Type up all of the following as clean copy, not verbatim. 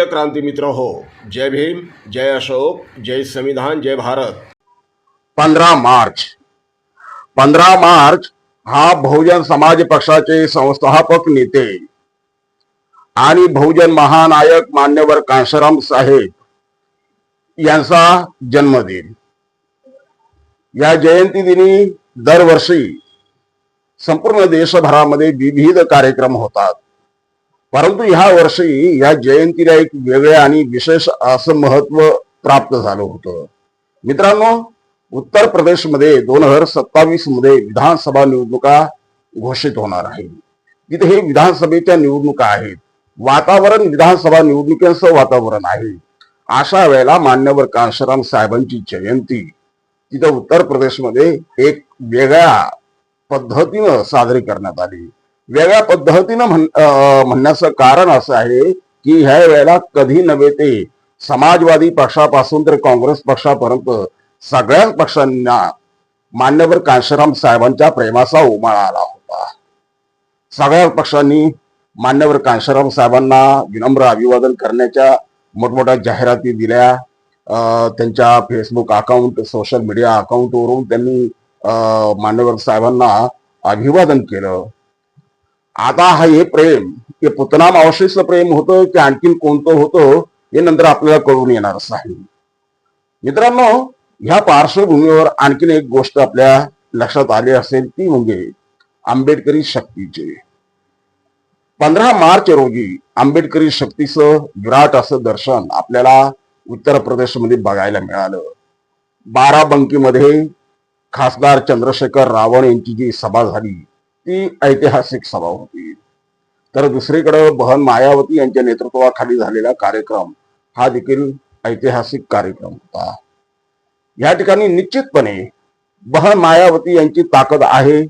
प्रिय क्रांती मित्र हो, जय भीम, जय अशोक, जय संविधान, जय भारत। 15 मार्च हा बहुजन समाज पक्षाचे संस्थापक नेते आणि बहुजन महानायक मान्यवर कांशीराम साहेब यांचा जन्मदिन। या जयंती दिनी दरवर्षी संपूर्ण देशभरामध्ये विविध कार्यक्रम होतात, परंतु ह्या वर्षी या जयंतीला एक वेगळे आणि विशेष असं महत्व प्राप्त झालं होतं। मित्रांनो, उत्तर प्रदेशमध्ये 2027 मध्ये विधानसभा निवडणुका घोषित होणार आहे। तिथे हे विधानसभेच्या निवडणुका आहेत, वातावरण विधानसभा निवडणुकीचं वातावरण आहे। अशा वेळेला मान्यवर कांशीराम साहेबांची जयंती तिथं उत्तर प्रदेशमध्ये एक वेगळ्या पद्धतीनं साजरी करण्यात आली। वेगळ्या पद्धतीनं म्हणण्याचं कारण असं आहे की ह्या वेळेला कधी नव्हे ते समाजवादी पक्षापासून तर काँग्रेस पक्षापर्यंत सगळ्याच पक्षांना मान्यवर कांशीराम साहेबांच्या प्रेमाचा उमाळा आला होता। सगळ्या पक्षांनी मान्यवर कांशीराम साहेबांना विनम्र अभिवादन करण्याच्या मोठमोठ्या जाहिराती दिल्या। त्यांच्या फेसबुक अकाउंट, सोशल मीडिया अकाउंटवरून त्यांनी मान्यवर साहेबांना अभिवादन केलं। आता हे प्रेम हे पुतना मावशीचं प्रेम होतं की आणखीन कोणतं होतं हे नंतर आपल्याला कळून येणारच आहे। मित्रांनो, ह्या पार्श्वभूमीवर आणखीन एक गोष्ट आपल्या लक्षात आली असेल, ती म्हणजे आंबेडकरी शक्तीचे 15 मार्च रोजी आंबेडकरी शक्तीचं विराट असं दर्शन आपल्याला उत्तर प्रदेशमध्ये बघायला मिळालं। बाराबंकीमध्ये खासदार चंद्रशेखर रावण यांची जी सभा झाली ती ऐतिहासिक सभा होती। तर दुसरीकडे बहन मायावती यांच्या नेतृत्वाखाली झालेला कार्यक्रम हा देखील ऐतिहासिक कार्यक्रम होता। या ठिकाणी निश्चितपणे बहन मायावती यांची ताकद आहे,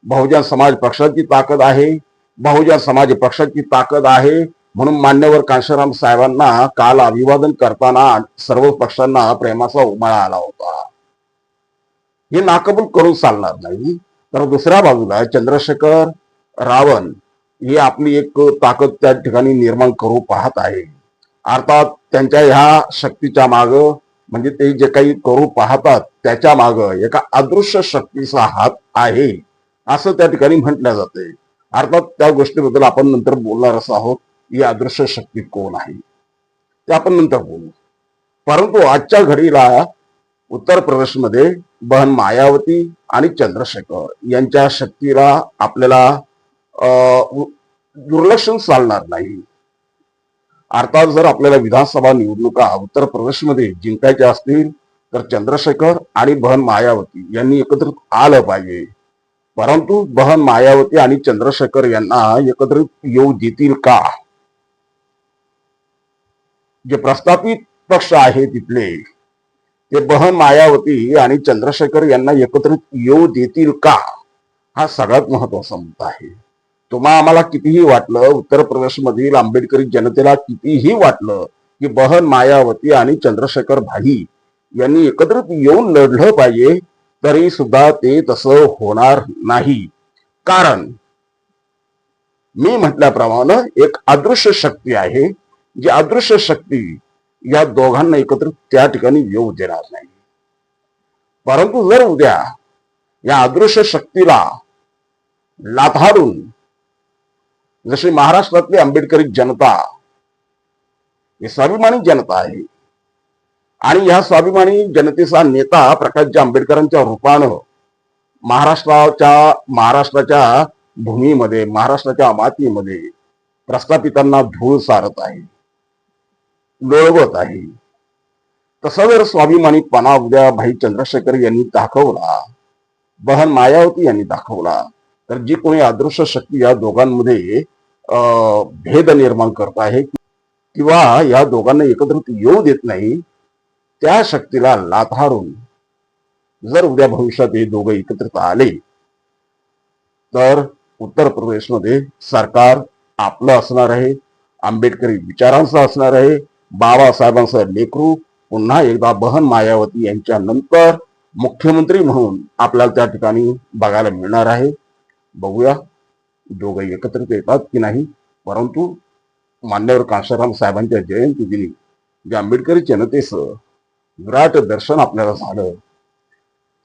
बहुजन समाज पक्षाची ताकद आहे, बहुजन समाज पक्षाची ताकद आहे। म्हणून मान्यवर कांशीराम साहेबांना काल अभिवादन करताना सर्व पक्षांना प्रेमाचा उमाळा आला होता। हे नाकबूल करून चालणार नाही। तर दुसऱ्या बाजूला चंद्रशेखर रावण ही आपली एक ताकद त्या ठिकाणी निर्माण करू पाहत आहे। अर्थात त्यांच्या ह्या शक्तीच्या माग म्हणजे ते जे काही करू पाहतात त्याच्या माग एका अदृश्य शक्तीचा हात आहे असं त्या ठिकाणी म्हटलं जाते। अर्थात त्या गोष्टीबद्दल आपण नंतर बोलणारच आहोत। ही अदृश्य शक्ती कोण आहे ते आपण नंतर बोलू। परंतु आजच्या घडीला उत्तर प्रदेशमध्ये बहन मायावती आणि चंद्रशेखर यांच्या शक्तीला आपल्याला दुर्लक्ष चालणार नाही। अर्थात जर आपल्याला विधानसभा निवडणुका उत्तर प्रदेशमध्ये जिंकायच्या असतील तर चंद्रशेखर आणि बहन मायावती यांनी एकत्रित आलं पाहिजे। परंतु बहन मायावती आणि चंद्रशेखर यांना एकत्रित येऊ देतील का? जे प्रस्थापित पक्ष आहे तिथले ते बहन मायावती आणि चंद्रशेखर यांना एकत्रित येऊ देतील का, हा सगळ्यात महत्वाचा मुद्दा आहे। तुम्हा आम्हाला कितीही वाटलं, उत्तर प्रदेशमधील आंबेडकरी जनतेला कितीही वाटलं की बहन मायावती आणि चंद्रशेखर भाई यांनी एकत्रित येऊन लढलं पाहिजे, तरी सुद्धा ते तसं होणार नाही। कारण मी म्हटल्याप्रमाणे एक अदृश्य शक्ती आहे, जी अदृश्य शक्ती या दोघांना एकत्रित त्या ठिकाणी येऊ देणार नाही। परंतु जर उद्या या अदृश्य शक्तीला लाथाडून जशी महाराष्ट्रातली आंबेडकरी जनता ही स्वाभिमानी जनता आहे आणि ह्या स्वाभिमानी जनतेचा नेता प्रकाश आंबेडकरांच्या रूपानं महाराष्ट्राच्या भूमीमध्ये, महाराष्ट्राच्या मातीमध्ये प्रस्थापितांना धूळ सारत आहे, लोळवत आहे। तसा जर स्वाभिमानीपणा उद्या भाई चंद्रशेखर यांनी दाखवला, बहन मायावती यांनी दाखवला, तर जी कोणी अदृश्य शक्ती या दोघांमध्ये भेद निर्माण करत आहे किंवा या दोघांना एकत्रित येऊ देत नाही, त्या शक्तीला लाथाडून जर उद्या भविष्यात हे दोघं एकत्रित आले तर उत्तर प्रदेशमध्ये सरकार आपलं असणार आहे, आंबेडकरी विचारांचं असणार आहे। बाबासाहेबांचं लेकरू पुन्हा एकदा बहन मायावती यांच्या नंतर मुख्यमंत्री म्हणून आपल्याला त्या ठिकाणी बघायला मिळणार आहे। बघूया दोघं एकत्रित येतात की नाही। परंतु मान्यवर कांशाराम साहेबांच्या जयंती दिनी जे आंबेडकरी जनतेचं विराट दर्शन आपल्याला झालं,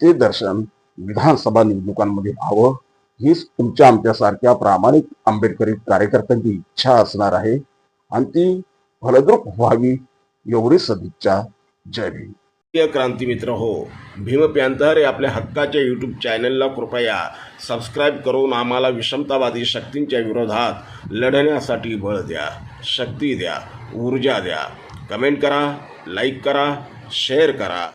ते दर्शन विधानसभा निवडणुकांमध्ये व्हावं हीच तुमच्या आमच्यासारख्या प्रामाणिक आंबेडकरी कार्यकर्त्यांची इच्छा असणार आहे आणि ती फलद्रूप व्हावी एवढी सदिच्छा. जय भीम. प्रिय क्रांती मित्र हो, भीम पॅन्थर या आपल्या हक्काच्या यूट्यूब चॅनलला कृपया सबस्क्राईब करून आम्हाला विषमतावादी शक्तींच्या विरोधात लढण्यासाठी बळ द्या, शक्ती द्या, ऊर्जा द्या. कमेंट करा, लाईक करा, शेअर करा.